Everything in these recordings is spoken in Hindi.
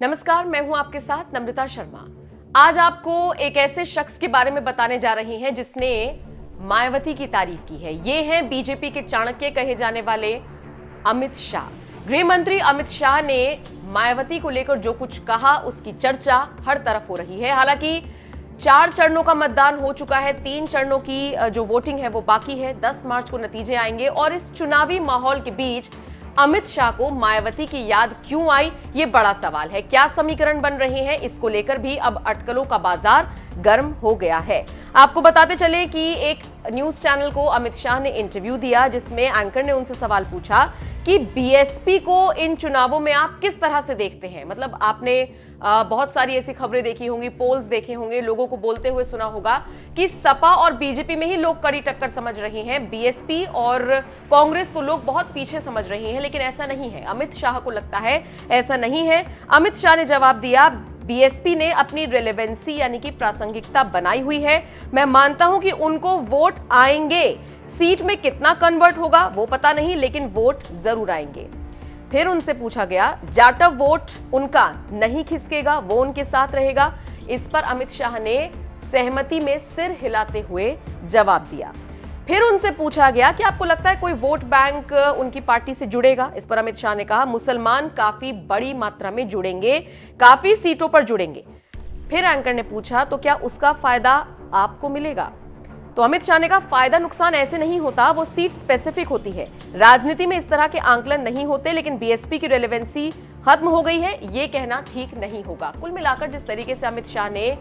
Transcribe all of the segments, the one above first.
नमस्कार, मैं हूं आपके साथ नम्रता शर्मा। आज आपको एक ऐसे शख्स के बारे में बताने जा रही हैं जिसने मायावती की तारीफ की है। ये हैं बीजेपी के चाणक्य कहे जाने वाले अमित शाह। गृह मंत्री अमित शाह ने मायावती को लेकर जो कुछ कहा उसकी चर्चा हर तरफ हो रही है। हालांकि 4 चरणों का मतदान हो चुका है, 3 चरणों की जो वोटिंग है वो बाकी है। 10 मार्च को नतीजे आएंगे और इस चुनावी माहौल के बीच अमित शाह को मायावती की याद क्यों आई, ये बड़ा सवाल है। क्या समीकरण बन रहे हैं, इसको लेकर भी अब अटकलों का बाजार गर्म हो गया है। आपको बताते चले कि एक न्यूज चैनल को अमित शाह ने इंटरव्यू दिया जिसमें एंकर ने उनसे सवाल पूछा कि बीएसपी को इन चुनावों में आप किस तरह से देखते हैं। मतलब आपने बहुत सारी ऐसी खबरें देखी होंगी, पोल्स देखे होंगे, लोगों को बोलते हुए सुना होगा कि सपा और बीजेपी में ही लोग कड़ी टक्कर समझ रहे हैं, बीएसपी और कांग्रेस को लोग बहुत पीछे समझ रहे हैं। लेकिन ऐसा नहीं है, अमित शाह को लगता है ऐसा नहीं है। अमित शाह ने जवाब दिया, बीएसपी ने अपनी रेलेवेंसी यानी कि प्रासंगिकता बनाई हुई है। मैं मानता हूं कि उनको वोट आएंगे, सीट में कितना कन्वर्ट होगा वो पता नहीं, लेकिन वोट जरूर आएंगे। फिर उनसे पूछा गया, जाटव वोट उनका नहीं खिसकेगा, वो उनके साथ रहेगा। इस पर अमित शाह ने सहमति में सिर हिलाते हुए जवाब दिया। फिर उनसे पूछा गया कि आपको लगता है कोई वोट बैंक उनकी पार्टी से जुड़ेगा। इस पर अमित शाह ने कहा, मुसलमान काफी बड़ी मात्रा में जुड़ेंगे, काफी सीटों पर जुड़ेंगे। फिर एंकर ने पूछा, तो क्या उसका फायदा आपको मिलेगा? तो अमित शाह ने कहा, फायदा नुकसान ऐसे नहीं होता, वो सीट स्पेसिफिक होती है। राजनीति में इस तरह के आंकलन नहीं होते, लेकिन बीएसपी की रेलेवेंसी खत्म हो गई है, ये कहना ठीक नहीं होगा। कुल मिलाकर जिस तरीके से अमित शाह ने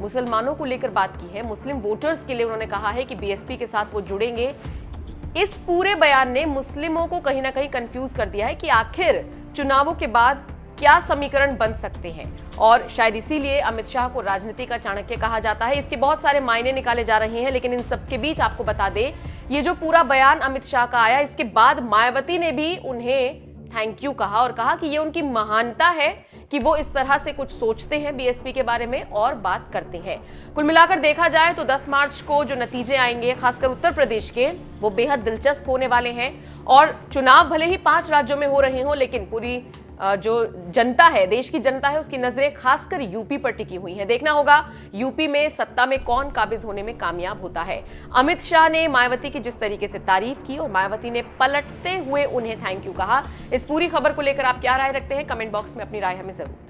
मुसलमानों को लेकर बात की है, मुस्लिम वोटर्स के लिए उन्होंने कहा है कि बीएसपी के साथ वो जुड़ेंगे, इस पूरे बयान ने मुस्लिमों को कहीं ना कहीं कंफ्यूज कर दिया है कि आखिर चुनावों के बाद क्या समीकरण बन सकते हैं। और शायद इसीलिए अमित शाह को राजनीति का चाणक्य कहा जाता है। इसके बहुत सारे मायने निकाले जा रहे हैं, लेकिन इन सबके बीच आपको बता दें, ये जो पूरा बयान अमित शाह का आया, इसके बाद मायावती ने भी उन्हें थैंक यू कहा और कहा कि ये उनकी महानता है कि वो इस तरह से कुछ सोचते हैं बीएसपी के बारे में और बात करते हैं। कुल मिलाकर देखा जाए तो 10 मार्च को जो नतीजे आएंगे, खासकर उत्तर प्रदेश के, वो बेहद दिलचस्प होने वाले हैं। और चुनाव भले ही 5 राज्यों में हो रहे हों, लेकिन पूरी जो जनता है, देश की जनता है, उसकी नजरें खासकर यूपी पर टिकी हुई हैं। देखना होगा यूपी में सत्ता में कौन काबिज होने में कामयाब होता है। अमित शाह ने मायावती की जिस तरीके से तारीफ की और मायावती ने पलटते हुए उन्हें थैंक यू कहा, इस पूरी खबर को लेकर आप क्या राय रखते हैं? कमेंट बॉक्स में अपनी राय हमें जरूर